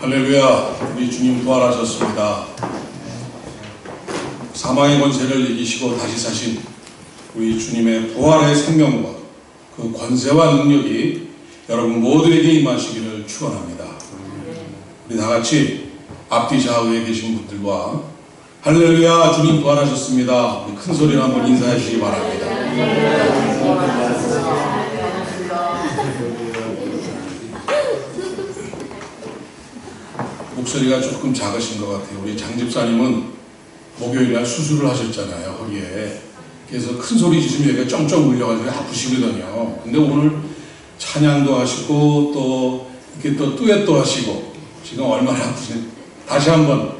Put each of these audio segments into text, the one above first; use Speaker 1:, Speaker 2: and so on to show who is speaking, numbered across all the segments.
Speaker 1: 할렐루야. 우리 주님 부활하셨습니다. 사망의 권세를 이기시고 다시 사신 우리 주님의 부활의 생명과 그 권세와 능력이 여러분 모두에게 임하시기를 축원합니다. 우리 다같이 앞뒤 좌우에 계신 분들과 할렐루야 주님 부활하셨습니다. 우리 큰 소리로 한번 인사해 주시기 바랍니다. 목소리가 조금 작으신 것 같아요. 우리 장 집사님은 목요일날 수술을 하셨잖아요, 허리에. 그래서 큰 소리 지르면 여기가 쩡쩡 울려가지고 아프시거든요. 근데 오늘 찬양도 하시고 또 이렇게 또 듀엣도 하시고 지금 얼마나 아프신지 다시 한번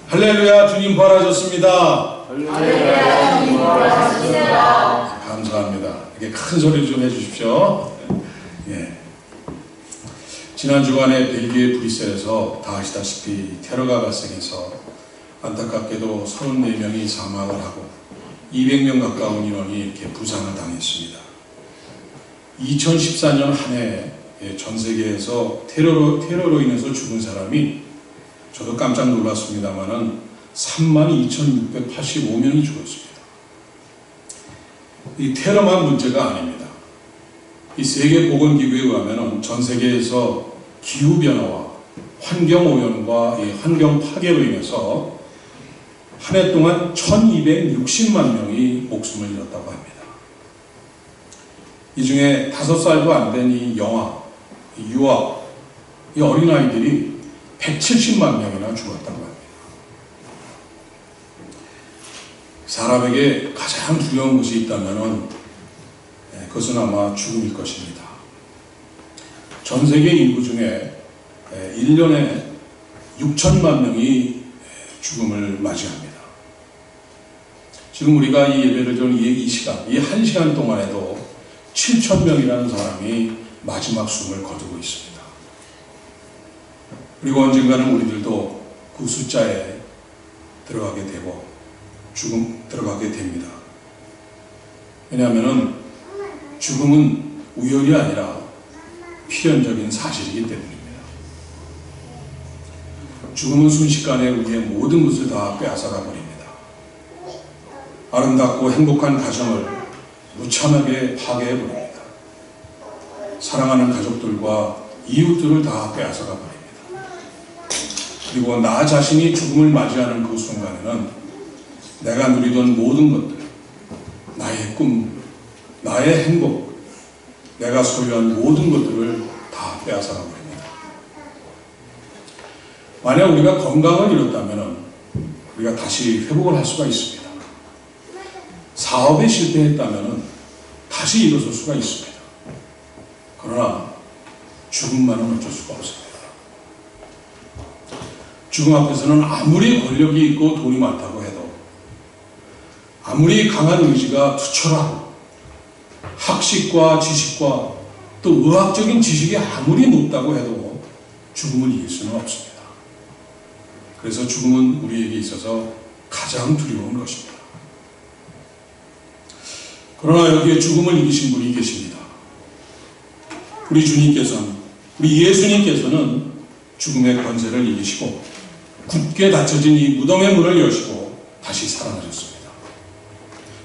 Speaker 1: 할렐루야 주님 부활하셨습니다.
Speaker 2: 할렐루야 주님 부활하셨습니다.
Speaker 1: 감사합니다. 이렇게 큰 소리 좀 해주십시오. 예. 지난 주간에 벨기에 브뤼셀에서 다 아시다시피 테러가 발생해서 안타깝게도 34명이 사망을 하고 200명 가까운 인원이 이렇게 부상을 당했습니다. 2014년 한 해 전 세계에서 테러로 인해서 죽은 사람이 저도 깜짝 놀랐습니다만은 32,685명이 죽었습니다. 이 테러만 문제가 아닙니다. 이 세계보건기구에 의하면 전 세계에서 기후변화와 환경오염과 환경 파괴로 인해서 한 해 동안 1260만 명이 목숨을 잃었다고 합니다. 이 중에 5살도 안 된 이 영아, 이 유아, 이 어린아이들이 170만 명이나 죽었다고 합니다. 사람에게 가장 두려운 것이 있다면 그것은 아마 죽음일 것입니다. 전 세계 인구 중에 1년에 6천만 명이 죽음을 맞이합니다. 지금 우리가 이 예배를 드리는 이 시간, 이 1시간 동안에도 7천 명이라는 사람이 마지막 숨을 거두고 있습니다. 그리고 언젠가는 우리들도 그 숫자에 들어가게 되고 들어가게 됩니다. 왜냐하면 죽음은 우연이 아니라 필연적인 사실이기 때문입니다. 죽음은 순식간에 우리의 모든 것을 다 빼앗아가 버립니다. 아름답고 행복한 가정을 무참하게 파괴해 버립니다. 사랑하는 가족들과 이웃들을 다 빼앗아가 버립니다. 그리고 나 자신이 죽음을 맞이하는 그 순간에는 내가 누리던 모든 것들, 나의 꿈, 나의 행복, 내가 소유한 모든 것들을 다 빼앗아가 버립니다. 만약 우리가 건강을 잃었다면 우리가 다시 회복을 할 수가 있습니다. 사업에 실패했다면 다시 일어설 수가 있습니다. 그러나 죽음만은 어쩔 수가 없습니다. 죽음 앞에서는 아무리 권력이 있고 돈이 많다고 해도, 아무리 강한 의지가 투철하고 학식과 지식과 또 의학적인 지식이 아무리 높다고 해도 죽음을 이길 수는 없습니다. 그래서 죽음은 우리에게 있어서 가장 두려운 것입니다. 그러나 여기에 죽음을 이기신 분이 계십니다. 우리 주님께서는, 우리 예수님께서는 죽음의 권세를 이기시고 굳게 닫혀진 이 무덤의 문을 여시고 다시 살아나셨습니다.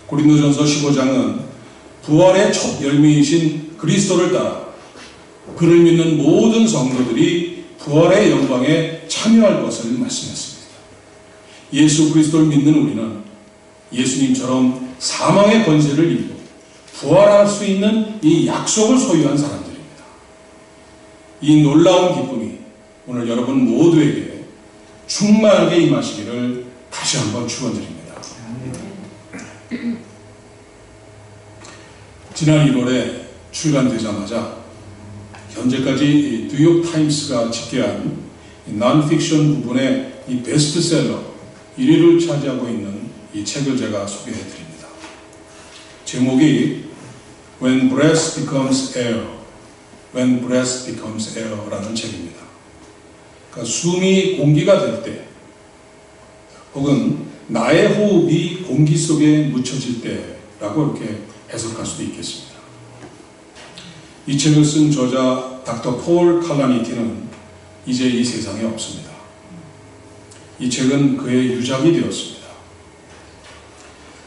Speaker 1: 고린도전서 15장은 부활의 첫 열매이신 그리스도를 따라 그를 믿는 모든 성도들이 부활의 영광에 참여할 것을 말씀했습니다. 예수 그리스도를 믿는 우리는 예수님처럼 사망의 권세를 이기고 부활할 수 있는 이 약속을 소유한 사람들입니다. 이 놀라운 기쁨이 오늘 여러분 모두에게 충만하게 임하시기를 다시 한번 축원드립니다. 지난 1월에 출간되자마자 현재까지 뉴욕타임스가 집계한 non-fiction 부분의 이 베스트셀러 1위를 차지하고 있는 이 책을 제가 소개해 드립니다. 제목이 When Breath Becomes Air, When Breath Becomes Air라는 책입니다. 그러니까 숨이 공기가 될 때, 혹은 나의 호흡이 공기 속에 묻혀질 때라고 이렇게 해석할 수도 있겠습니다. 이 책을 쓴 저자 닥터 폴 칼라니티는 이제 이 세상에 없습니다. 이 책은 그의 유작이 되었습니다.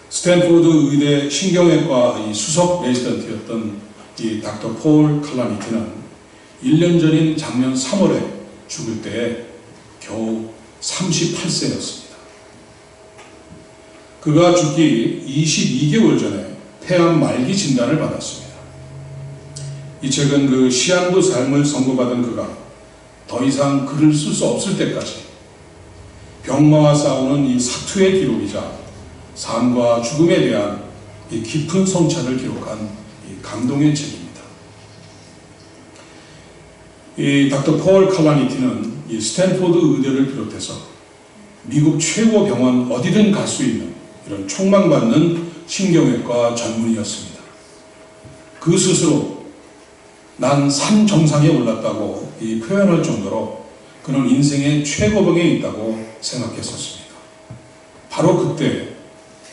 Speaker 1: 스탠포드 의대 신경외과 이 수석 레지던트였던 이 닥터 폴 칼라니티는 1년 전인 작년 3월에 죽을 때에 겨우 38세였습니다. 그가 죽기 22개월 전에 폐암 말기 진단을 받았습니다. 이 책은 그 시한부 삶을 선고받은 그가 더 이상 글을 쓸 수 없을 때까지 병마와 싸우는 이 사투의 기록이자 삶과 죽음에 대한 이 깊은 성찰을 기록한 이 감동의 책입니다. 이 닥터 폴 칼라니티는 이 스탠포드 의대를 비롯해서 미국 최고 병원 어디든 갈 수 있는 이런 촉망받는 신경외과 전문의였습니다. 그 스스로 난 산 정상에 올랐다고 이 표현할 정도로 그는 인생의 최고봉에 있다고 생각했었습니다. 바로 그때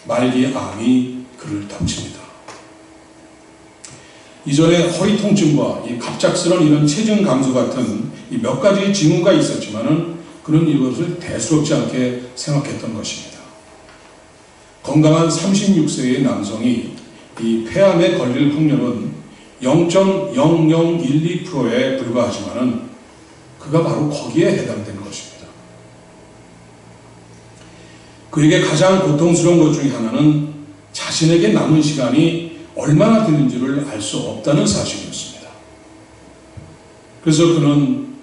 Speaker 1: 말기 암이 그를 덮칩니다. 이전에 허리 통증과 이 갑작스런 이런 체중 감소 같은 이 몇 가지 징후가 있었지만은 그는 이것을 대수롭지 않게 생각했던 것입니다. 건강한 36세의 남성이 이 폐암에 걸릴 확률은 0.0012%에 불과하지만은 그가 바로 거기에 해당되는 것입니다. 그에게 가장 고통스러운 것 중에 하나는 자신에게 남은 시간이 얼마나 되는지를 알 수 없다는 사실이었습니다. 그래서 그는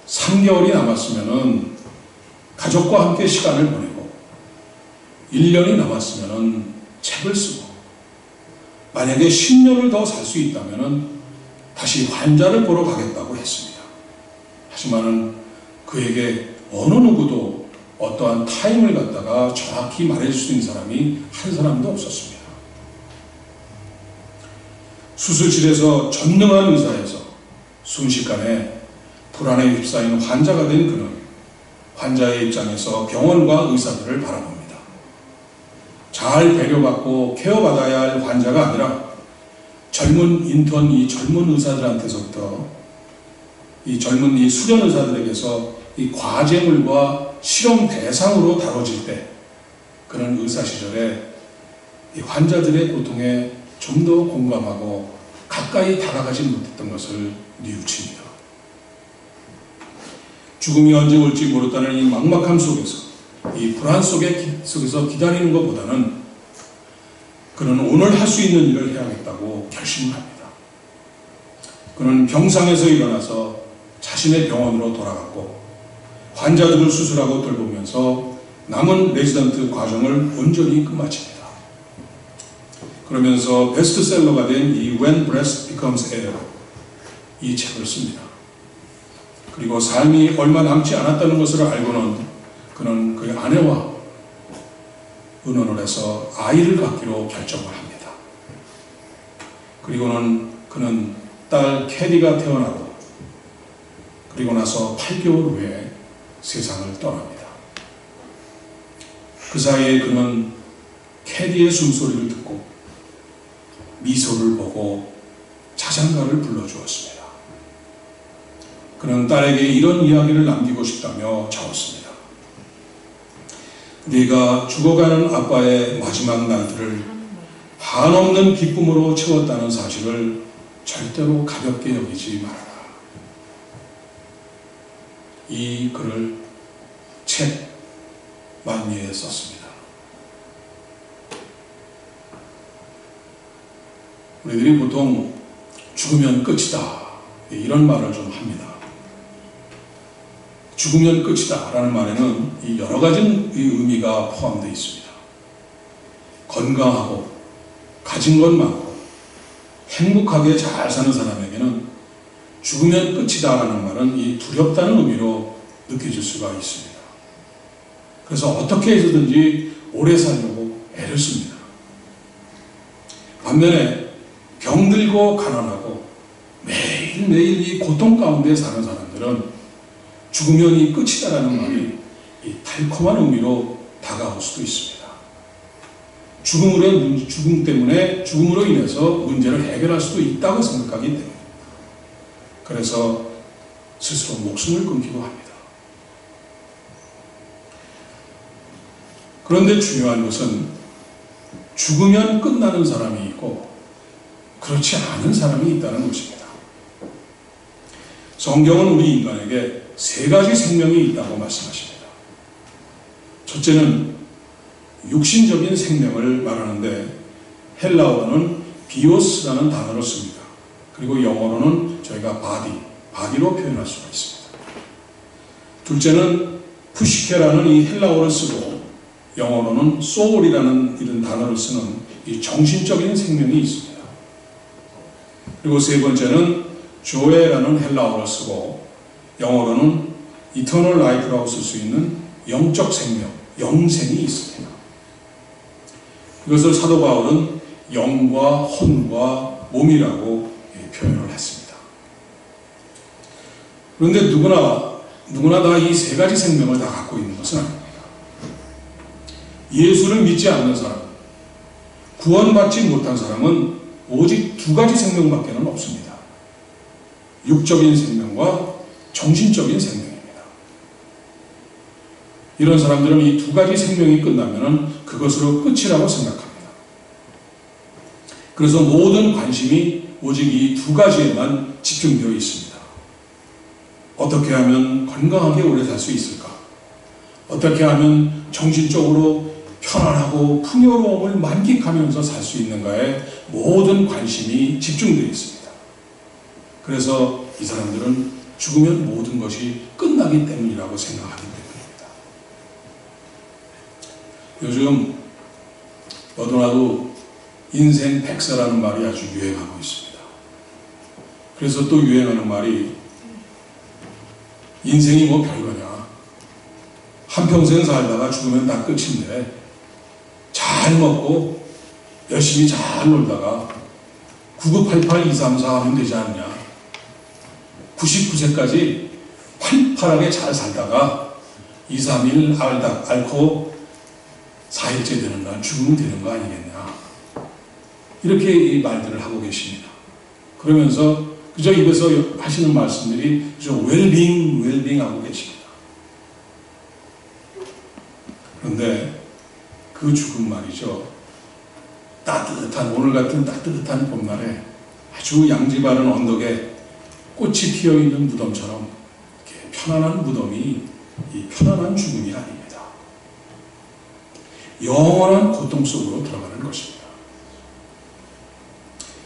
Speaker 1: 3개월이 남았으면은 가족과 함께 시간을 보내고 1년이 남았으면은 책을 쓰고 만약에 10년을 더 살 수 있다면은 다시 환자를 보러 가겠다고 했습니다. 하지만은 그에게 어느 누구도 어떠한 타임을 갖다가 정확히 말해줄 수 있는 사람이 한 사람도 없었습니다. 수술실에서 전능한 의사에서 순식간에 불안에 휩싸인 환자가 된 그는 환자의 입장에서 병원과 의사들을 바라봅니다. 잘 배려받고 케어받아야 할 환자가 아니라 젊은 인턴, 이 젊은 의사들한테서부터 이 젊은 이 수련 의사들에게서 이 과제물과 실험 대상으로 다뤄질 때 그는 의사 시절에 이 환자들의 고통에 좀 더 공감하고 가까이 다가가지 못했던 것을 뉘우칩니다. 죽음이 언제 올지 모른다는 이 막막함 속에서 이 불안 속에서 기다리는 것보다는 그는 오늘 할 수 있는 일을 해야겠다고 결심을 합니다. 그는 병상에서 일어나서 자신의 병원으로 돌아갔고 환자들을 수술하고 돌보면서 남은 레지던트 과정을 온전히 끝마칩니다. 그러면서 베스트셀러가 된 이 When Breast Becomes Air 이 책을 씁니다. 그리고 삶이 얼마 남지 않았다는 것을 알고는 그는 그의 아내와 의논을 해서 아이를 갖기로 결정을 합니다. 그리고는 그는 딸 캐리가 태어나고 그리고 나서 8개월 후에 세상을 떠납니다. 그 사이에 그는 캐리의 숨소리를 듣고 미소를 보고 자장가를 불러주었습니다. 그는 딸에게 이런 이야기를 남기고 싶다며 적었습니다. 네가 죽어가는 아빠의 마지막 날들을 한없는 기쁨으로 채웠다는 사실을 절대로 가볍게 여기지 말아라. 이 글을 책 만미에 썼습니다. 우리들이 보통 죽으면 끝이다 이런 말을 좀 합니다. 죽으면 끝이다 라는 말에는 이 여러 가지 의미가 포함되어 있습니다. 건강하고 가진 것 많고 행복하게 잘 사는 사람에게는 죽으면 끝이다 라는 말은 이 두렵다는 의미로 느껴질 수가 있습니다. 그래서 어떻게 해서든지 오래 살려고 애를 씁니다. 반면에 병들고 가난하고 매일매일 이 고통 가운데 사는 사람들은 죽으면 이 끝이다라는 말이 이 달콤한 의미로 다가올 수도 있습니다. 죽음으로 인해서 문제를 해결할 수도 있다고 생각하기 때문에 그래서 스스로 목숨을 끊기도 합니다. 그런데 중요한 것은 죽으면 끝나는 사람이 있고 그렇지 않은 사람이 있다는 것입니다. 성경은 우리 인간에게 세 가지 생명이 있다고 말씀하십니다. 첫째는 육신적인 생명을 말하는데 헬라어로는 비오스라는 단어를 씁니다. 그리고 영어로는 저희가 바디로 표현할 수가 있습니다. 둘째는 푸시케라는 이 헬라어를 쓰고 영어로는 soul이라는 이런 단어를 쓰는 이 정신적인 생명이 있습니다. 그리고 세 번째는 조에라는 헬라어를 쓰고 영어로는 eternal life라고 쓸 수 있는 영적 생명, 영생이 있습니다. 이것을 사도 바울은 영과 혼과 몸이라고 표현을 했습니다. 그런데 누구나 다 이 세 가지 생명을 다 갖고 있는 것은 아닙니다. 예수를 믿지 않는 사람, 구원받지 못한 사람은 오직 두 가지 생명밖에 없습니다. 육적인 생명과 정신적인 생명입니다. 이런 사람들은 이 두 가지 생명이 끝나면 그것으로 끝이라고 생각합니다. 그래서 모든 관심이 오직 이 두 가지에만 집중되어 있습니다. 어떻게 하면 건강하게 오래 살 수 있을까? 어떻게 하면 정신적으로 편안하고 풍요로움을 만끽하면서 살 수 있는가에 모든 관심이 집중되어 있습니다. 그래서 이 사람들은 죽으면 모든 것이 끝나기 때문이라고 생각하기 때문입니다. 요즘 너도나도 인생 백세라는 말이 아주 유행하고 있습니다. 그래서 또 유행하는 말이 인생이 뭐 별거냐, 한평생 살다가 죽으면 다 끝인데 잘 먹고 열심히 잘 놀다가 9988-234 하면 되지 않냐, 99세까지 팔팔하게 잘 살다가 2, 3일 앓고 4일째 되는 날 죽으면 되는 거 아니겠냐, 이렇게 이 말들을 하고 계십니다. 그러면서 그저 입에서 하시는 말씀들이 그저 웰빙 하고 계십니다. 그런데 그 죽음 말이죠, 오늘 같은 따뜻한 봄날에 아주 양지 바른 언덕에 꽃이 피어있는 무덤처럼 이렇게 편안한 무덤이 이 편안한 죽음이 아닙니다. 영원한 고통 속으로 들어가는 것입니다.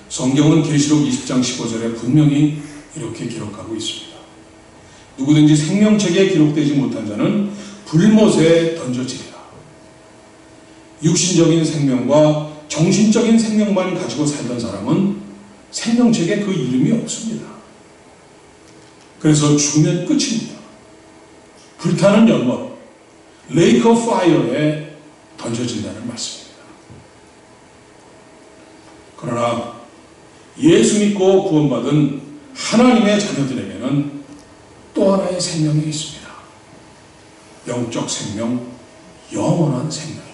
Speaker 1: 성경은 계시록 20장 15절에 분명히 이렇게 기록하고 있습니다. 누구든지 생명책에 기록되지 못한 자는 불못에 던져지리라. 육신적인 생명과 정신적인 생명만 가지고 살던 사람은 생명책에 그 이름이 없습니다. 그래서 죽으면 끝입니다. 불타는 연못, 레이크 오브 파이어에 던져진다는 말씀입니다. 그러나 예수 믿고 구원받은 하나님의 자녀들에게는 또 하나의 생명이 있습니다. 영적 생명, 영원한 생명입니다.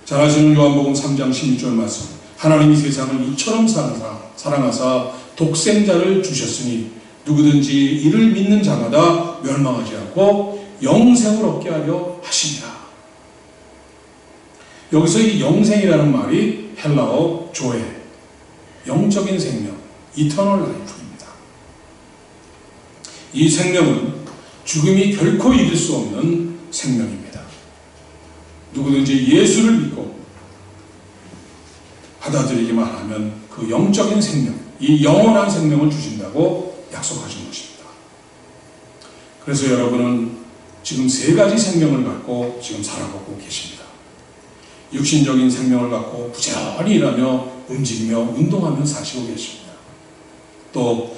Speaker 1: 잘 아시는 요한복음 3장 16절 말씀, 하나님이 세상을 이처럼 사랑하사 독생자를 주셨으니 누구든지 이를 믿는 자마다 멸망하지 않고 영생을 얻게 하려 하십니다. 여기서 이 영생이라는 말이 헬라어 조에, 영적인 생명, eternal life입니다. 이 생명은 죽음이 결코 이길 수 없는 생명입니다. 누구든지 예수를 믿고 받아들이기만 하면 그 영적인 생명, 이 영원한 생명을 주신다고 약속하신 것입니다. 그래서 여러분은 지금 세 가지 생명을 갖고 지금 살아가고 계십니다. 육신적인 생명을 갖고 부지런히 일하며 움직이며 운동하며 사시고 계십니다. 또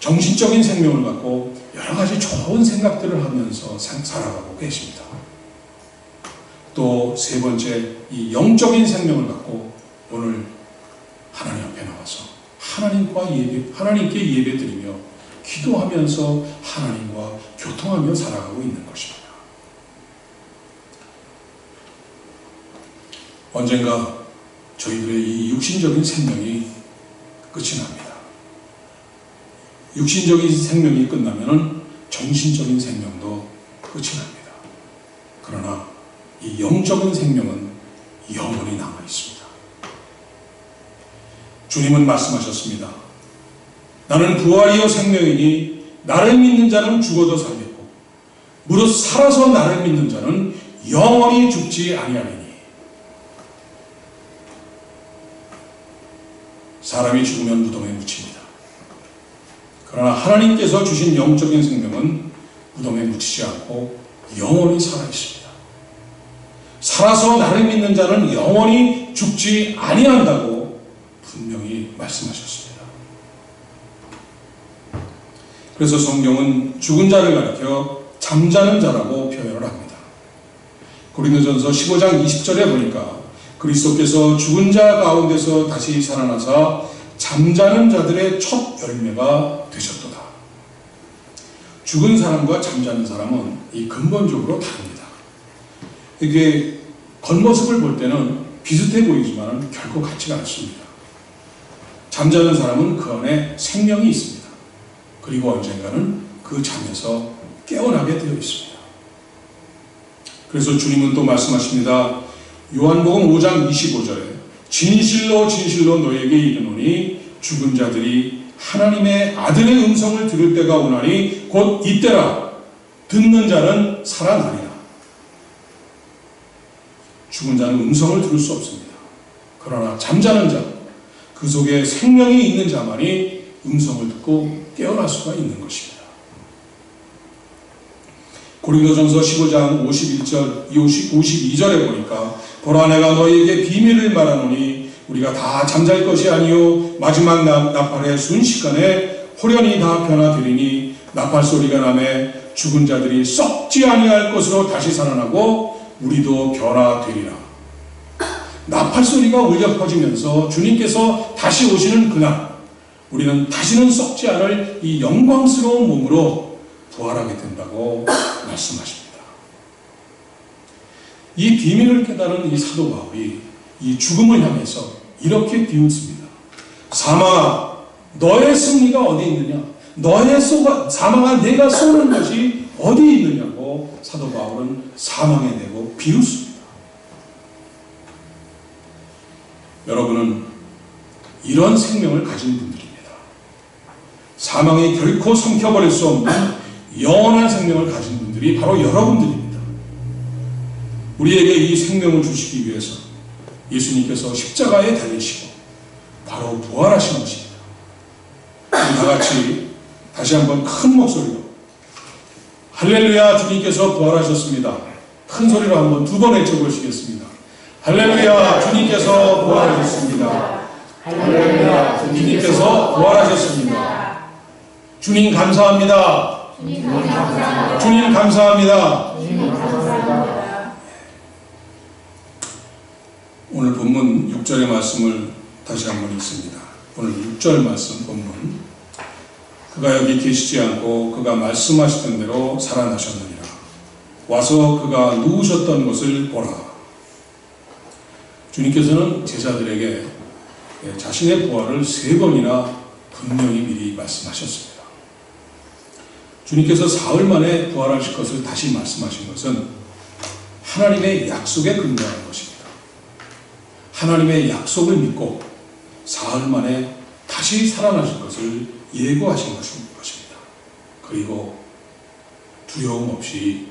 Speaker 1: 정신적인 생명을 갖고 여러 가지 좋은 생각들을 하면서 살아가고 계십니다. 또 세 번째, 이 영적인 생명을 갖고 오늘 하나님 앞에 나와서 하나님께 예배드리며 기도하면서 하나님과 교통하며 살아가고 있는 것입니다. 언젠가 저희들의 이 육신적인 생명이 끝이 납니다. 육신적인 생명이 끝나면은 정신적인 생명도 끝이 납니다. 그러나 이 영적인 생명은 영원히 남아 있습니다. 주님은 말씀하셨습니다. 나는 부활이요 생명이니 나를 믿는 자는 죽어도 살겠고 무릇 살아서 나를 믿는 자는 영원히 죽지 아니하리니. 사람이 죽으면 무덤에 묻힙니다. 그러나 하나님께서 주신 영적인 생명은 무덤에 묻히지 않고 영원히 살아있습니다. 살아서 나를 믿는 자는 영원히 죽지 아니한다고 분명히 말씀하셨습니다. 그래서 성경은 죽은 자를 가리켜 잠자는 자라고 표현을 합니다. 고린도전서 15장 20절에 보니까 그리스도께서 죽은 자 가운데서 다시 살아나사 잠자는 자들의 첫 열매가 되셨도다. 죽은 사람과 잠자는 사람은 이 근본적으로 다릅니다. 이게 겉모습을 볼 때는 비슷해 보이지만 결코 같지가 않습니다. 잠자는 사람은 그 안에 생명이 있습니다. 그리고 언젠가는 그 잠에서 깨어나게 되어 있습니다. 그래서 주님은 또 말씀하십니다. 요한복음 5장 25절에 진실로 진실로 너에게 이르노니 죽은 자들이 하나님의 아들의 음성을 들을 때가 오나니 곧 이때라. 듣는 자는 살아나리라. 죽은 자는 음성을 들을 수 없습니다. 그러나 잠자는 자, 그 속에 생명이 있는 자만이 음성을 듣고 깨어날 수가 있는 것입니다. 고린도전서 15장 52절에 보니까 보라 내가 너희에게 비밀을 말하노니 우리가 다 잠잘 것이 아니요 마지막 나팔의 순식간에 호련히 다 변화되리니 나팔 소리가 나매 죽은 자들이 썩지 아니할 것으로 다시 살아나고 우리도 변화되리라. 나팔 소리가 울려 퍼지면서 주님께서 다시 오시는 그날 우리는 다시는 썩지 않을 이 영광스러운 몸으로 부활하게 된다고 말씀하십니다. 이 비밀을 깨달은 이 사도 바울이 이 죽음을 향해서 이렇게 비웃습니다. 사망아, 너의 승리가 어디 있느냐? 사망아, 내가 쏘는 것이 어디 있느냐고 사도 바울은 사망에 대고 비웃습니다. 여러분은 이런 생명을 가진 분들입니다. 사망이 결코 삼켜버릴 수 없는 영원한 생명을 가진 분들이 바로 여러분들입니다. 우리에게 이 생명을 주시기 위해서 예수님께서 십자가에 달리시고 바로 부활하신 것입니다. 다 같이 다시 한번 큰 목소리로 할렐루야, 주님께서 부활하셨습니다. 큰 소리로 한번 두 번 외쳐보시겠습니다. 할렐루야, 주님께서 부활하셨습니다.
Speaker 2: 할렐루야,
Speaker 1: 주님께서 부활하셨습니다. 주님 감사합니다.
Speaker 2: 주님 감사합니다.
Speaker 1: 주님 감사합니다.
Speaker 2: 주님 감사합니다.
Speaker 1: 오늘 본문 6절의 말씀을 다시 한번 읽습니다. 오늘 6절 말씀 본문. 그가 여기 계시지 않고 그가 말씀하시던 대로 살아나셨느니라. 와서 그가 누우셨던 것을 보라. 주님께서는 제자들에게 자신의 부활을 3번이나 분명히 미리 말씀하셨습니다. 주님께서 사흘 만에 부활하실 것을 다시 말씀하신 것은 하나님의 약속에 근거하는 것입니다. 하나님의 약속을 믿고 사흘 만에 다시 살아나실 것을 예고하신 것입니다. 그리고 두려움 없이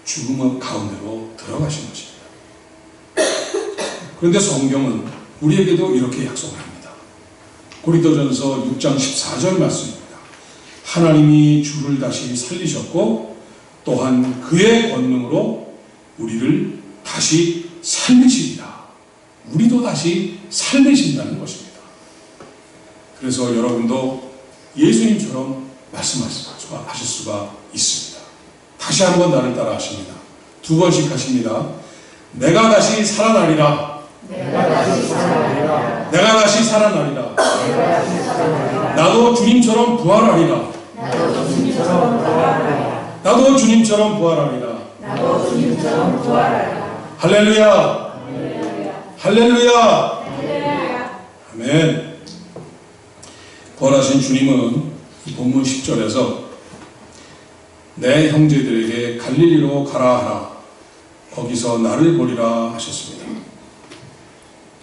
Speaker 1: 죽음 가운데로 들어가신 것입니다. 그런데 성경은 우리에게도 이렇게 약속을 합니다. 고린도전서 6장 14절 말씀입니다. 하나님이 주를 다시 살리셨고 또한 그의 권능으로 우리를 다시 살리시리라. 우리도 다시 살리신다는 것입니다. 그래서 여러분도 예수님처럼 말씀하실 수가 있습니다. 다시 한번 나를 따라 하십니다. 2번씩 하십니다. 내가 다시 살아나리라.
Speaker 2: 내가 다시 살아나리라.
Speaker 1: 내가 다시 살아나리라.
Speaker 2: 내가 다시 살아나리라.
Speaker 1: 나도 주님처럼 부활하리라.
Speaker 2: 나도 주님처럼 부활하리라.
Speaker 1: 나도 주님처럼 부활하리라.
Speaker 2: 나도 주님처럼 부활하리라.
Speaker 1: 할렐루야. 할렐루야.
Speaker 2: 할렐루야.
Speaker 1: 아멘. 부활하신 주님은 이 본문 10절에서 내 형제들에게 갈릴리로 가라 하라. 거기서 나를 보리라 하셨습니다.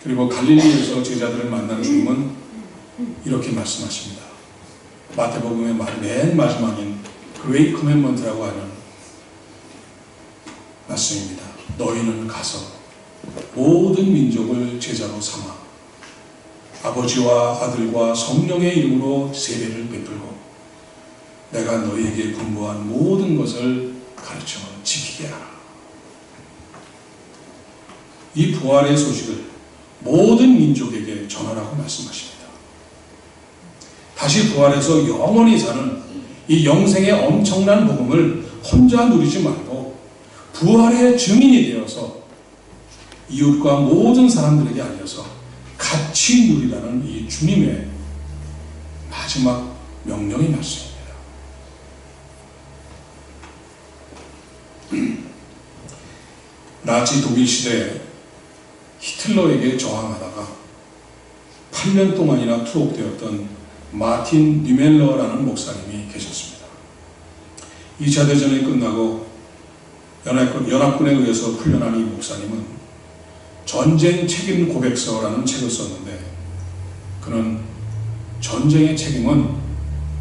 Speaker 1: 그리고 갈릴리에서 제자들을 만난 주님은 이렇게 말씀하십니다. 마태복음의 맨 마지막인 그레이트 커맨먼트라고 하는 말씀입니다. 너희는 가서 모든 민족을 제자로 삼아 아버지와 아들과 성령의 이름으로 세례를 베풀고 내가 너희에게 분부한 모든 것을 가르쳐 지키게 하라. 이 부활의 소식을 모든 민족에게 전하라고 말씀하십니다. 다시 부활해서 영원히 사는 이 영생의 엄청난 복음을 혼자 누리지 말고 부활의 증인이 되어서 이웃과 모든 사람들에게 알려서 같이 누리라는 이 주님의 마지막 명령의 말씀입니다. 나치 독일 시대에 히틀러에게 저항하다가 8년 동안이나 투옥되었던 마틴 뉴멜러라는 목사님이 계셨습니다. 2차 대전이 끝나고 연합군에 의해서 풀려난 이 목사님은 전쟁 책임 고백서라는 책을 썼는데 그는 전쟁의 책임은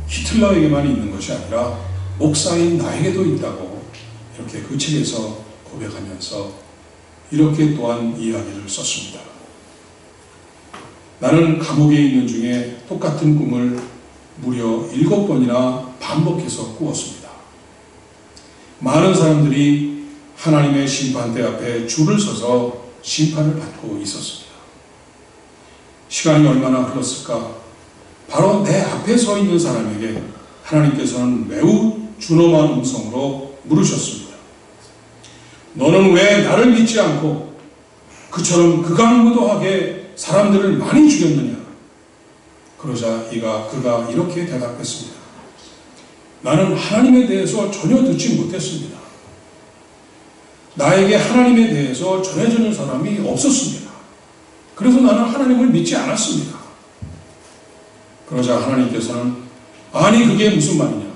Speaker 1: 히틀러에게만 있는 것이 아니라 목사인 나에게도 있다고 이렇게 그 책에서 고백하면서 이렇게 또한 이야기를 썼습니다. 나는 감옥에 있는 중에 똑같은 꿈을 무려 7번이나 반복해서 꾸었습니다. 많은 사람들이 하나님의 심판대 앞에 줄을 서서 심판을 받고 있었습니다. 시간이 얼마나 흘렀을까? 바로 내 앞에 서 있는 사람에게 하나님께서는 매우 준엄한 음성으로 물으셨습니다. 너는 왜 나를 믿지 않고 그처럼 극악무도하게 사람들을 많이 죽였느냐? 그러자 그가 이렇게 대답했습니다. 나는 하나님에 대해서 전혀 듣지 못했습니다. 나에게 하나님에 대해서 전해주는 사람이 없었습니다. 그래서 나는 하나님을 믿지 않았습니다. 그러자 하나님께서는 아니 그게 무슨 말이냐?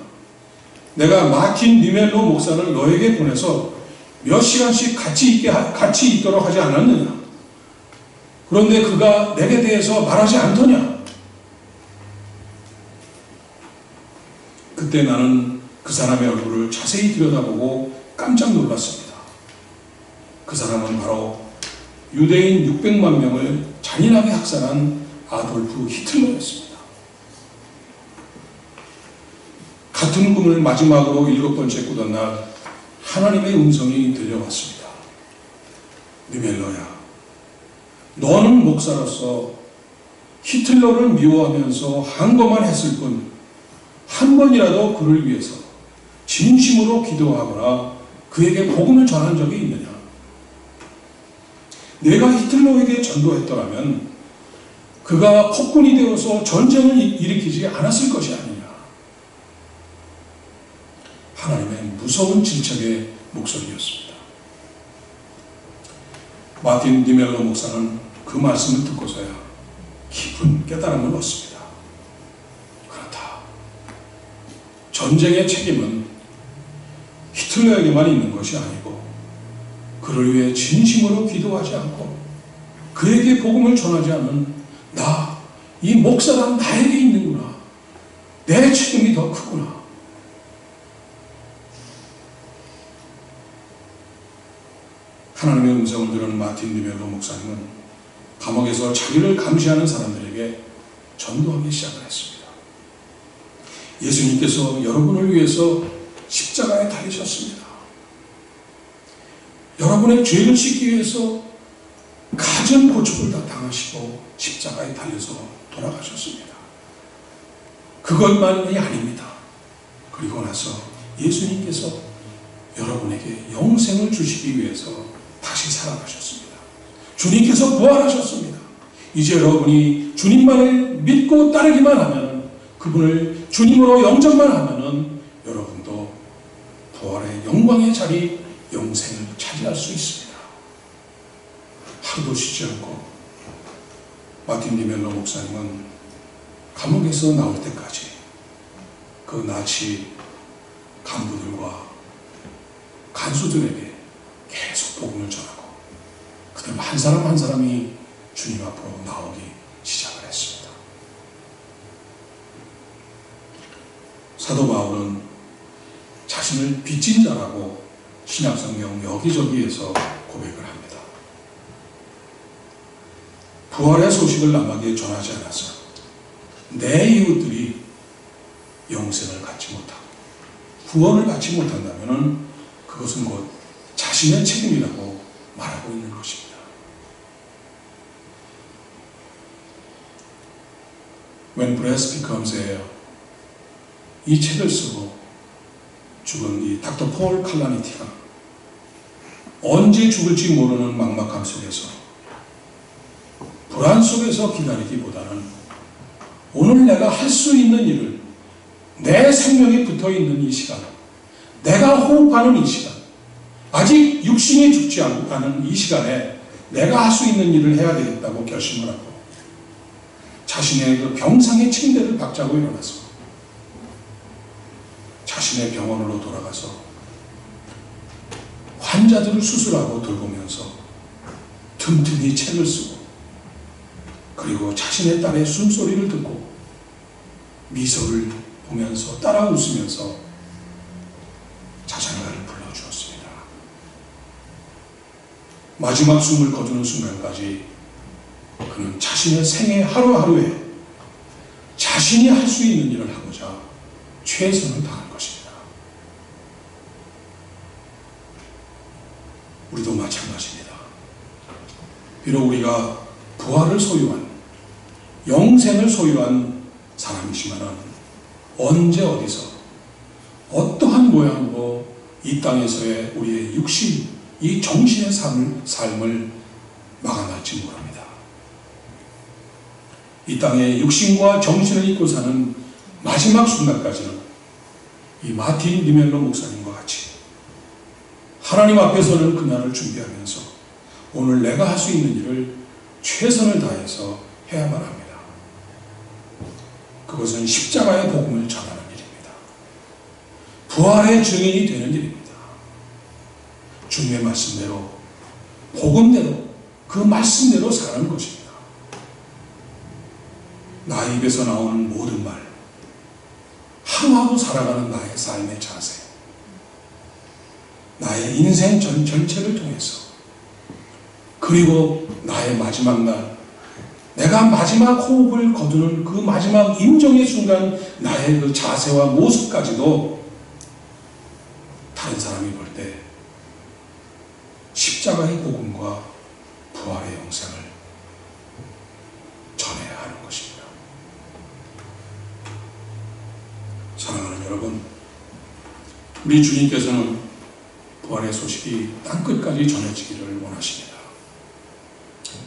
Speaker 1: 내가 마틴 뉴멜로 목사를 너에게 보내서 몇 시간씩 같이 있도록 하지 않았느냐? 그런데 그가 내게 대해서 말하지 않더냐? 그때 나는 그 사람의 얼굴을 자세히 들여다보고 깜짝 놀랐습니다. 그 사람은 바로 유대인 600만 명을 잔인하게 학살한 아돌프 히틀러였습니다. 같은 꿈을 마지막으로 7번째 꾸던 날 하나님의 음성이 들려왔습니다. 뉴멜러야, 너는 목사로서 히틀러를 미워하면서 한 것만 했을 뿐 한 번이라도 그를 위해서 진심으로 기도하거나 그에게 복음을 전한 적이 있느냐? 내가 히틀러에게 전도했더라면 그가 폭군이 되어서 전쟁을 일으키지 않았을 것이 아니냐? 하나님의 무서운 질책의 목소리였습니다. 마틴 뉴멜러 목사는 그 말씀을 듣고서야 깊은 깨달음을 얻습니다. 그렇다. 전쟁의 책임은 히틀러에게만 있는 것이 아니고 그를 위해 진심으로 기도하지 않고 그에게 복음을 전하지 않은 이 목사란 나에게 있는구나. 내 책임이 더 크구나. 하나님의 음성을 들은 마틴 뉴멜로 목사님은 감옥에서 자기를 감시하는 사람들에게 전도하기 시작을 했습니다. 예수님께서 여러분을 위해서 십자가에 달리셨습니다. 여러분의 죄를 씻기 위해서 가전 고초를 다 당하시고 십자가에 달려서 돌아가셨습니다. 그것만이 아닙니다. 그리고 나서 예수님께서 여러분에게 영생을 주시기 위해서 다시 살아가셨습니다. 주님께서 부활하셨습니다. 이제 여러분이 주님만을 믿고 따르기만 하면, 그분을 주님으로 영접만 하면은 여러분도 부활의 영광의 자리, 영생을 차지할 수 있습니다. 하루도 쉬지 않고 마틴 뉴멜러 목사님은 감옥에서 나올 때까지 그 나치 간부들과 간수들에게 계속 복음을 전하고 그들 한 사람 한 사람이 주님 앞으로 나오기 시작을 했습니다. 사도 바울은 자신을 빚진 자라고 신약성경 여기저기에서 고백을 합니다. 부활의 소식을 남에게 전하지 않아서 내 이웃들이 영생을 갖지 못하고 구원을 받지 못한다면 그것은 곧 자신의 책임이라고 말하고 있는 것입니다. When Breast Becomes Air, 이 책을 쓰고 죽은 이 닥터 폴 칼라니티가 언제 죽을지 모르는 막막함 속에서 불안 속에서 기다리기보다는 오늘 내가 할 수 있는 일을 내 생명이 붙어있는 이 시간, 내가 호흡하는 이 시간, 아직 육신이 죽지 않은 이 시간에 내가 할 수 있는 일을 해야 되겠다고 결심을 하고 자신의 그 병상의 침대를 박차고 일어나서 자신의 병원으로 돌아가서 환자들을 수술하고 돌보면서 틈틈이 책을 쓰고 그리고 자신의 딸의 숨소리를 듣고 미소를 보면서 따라 웃으면서 자장가를 불러주었습니다. 마지막 숨을 거두는 순간까지 그는 자신의 생애 하루하루에 자신이 할 수 있는 일을 하고자 최선을 다한 것입니다. 우리도 마찬가지입니다. 비록 우리가 부활을 소유한 영생을 소유한 사람이지만 언제 어디서 어떠한 모양으로 이 땅에서의 우리의 육신, 이 정신의 삶을 막아낼지 모릅니다. 이 땅에 육신과 정신을 잊고 사는 마지막 순간까지는 이 마틴 리멜로 목사님과 같이 하나님 앞에서는 그날을 준비하면서 오늘 내가 할 수 있는 일을 최선을 다해서 해야만 합니다. 그것은 십자가의 복음을 전하는 일입니다. 부활의 증인이 되는 일입니다. 주님의 말씀대로 복음대로 그 말씀대로 사는 것입니다. 나의 입에서 나오는 모든 말, 하루하루 살아가는 나의 삶의 자세, 나의 인생 전체를 통해서 그리고 나의 마지막 날, 내가 마지막 호흡을 거두는 그 마지막 임종의 순간 나의 그 자세와 모습까지도 다른 사람이 볼 때 십자가의 복음과 부활의 영생을 전해야 하는 것입니다. 사랑하는 여러분, 우리 주님께서는 부활의 소식이 땅끝까지 전해지기를 원하십니다.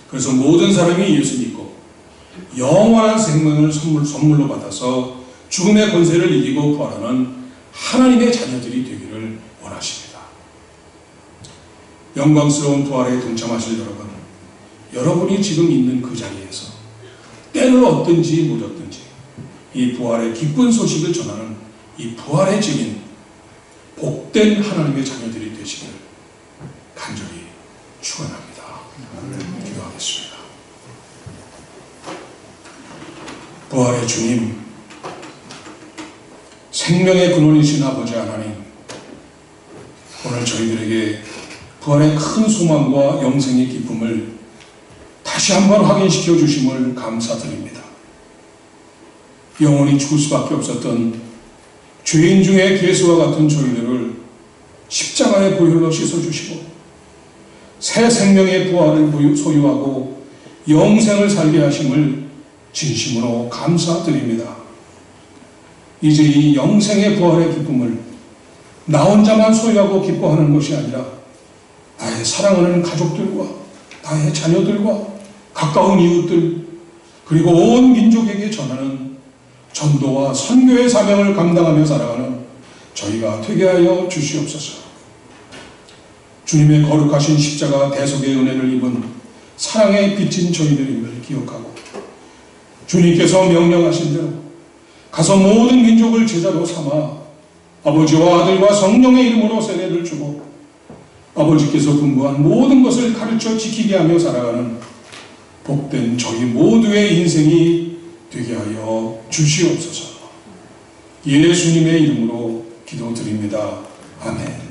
Speaker 1: 그래서 모든 사람이 예수 믿고 영원한 생명을 선물로 받아서 죽음의 권세를 이기고 부활하는 하나님의 자녀들이 되기를 원하십니다. 영광스러운 부활에 동참하실 여러분, 여러분이 지금 있는 그 자리에서 때를 얻든지 못 얻든지 이 부활의 기쁜 소식을 전하는 이 부활의 증인, 복된 하나님의 자녀들이 되시기를 간절히 축원합니다. 기도하겠습니다. 부활의 주님, 생명의 근원이신 아버지 하나님, 오늘 저희들에게 부활의 큰 소망과 영생의 기쁨을 다시 한번 확인시켜 주심을 감사드립니다. 영원히 죽을 수밖에 없었던 죄인 중에 괴수와 같은 저희들을 십자가의 보혈로 씻어주시고 새 생명의 부활을 소유하고 영생을 살게 하심을 진심으로 감사드립니다. 이제 이 영생의 부활의 기쁨을 나 혼자만 소유하고 기뻐하는 것이 아니라 나의 사랑하는 가족들과 나의 자녀들과 가까운 이웃들 그리고 온 민족에게 전하는 전도와 선교의 사명을 감당하며 살아가는 저희가 되게 하여 주시옵소서. 주님의 거룩하신 십자가 대속의 은혜를 입은 사랑에 빚진 저희들임을 기억하고 주님께서 명령하신 대로 가서 모든 민족을 제자로 삼아 아버지와 아들과 성령의 이름으로 세례를 주고 아버지께서 분부한 모든 것을 가르쳐 지키게 하며 살아가는 복된 저희 모두의 인생이 되게 하여 주시옵소서. 예수님의 이름으로 기도드립니다. 아멘.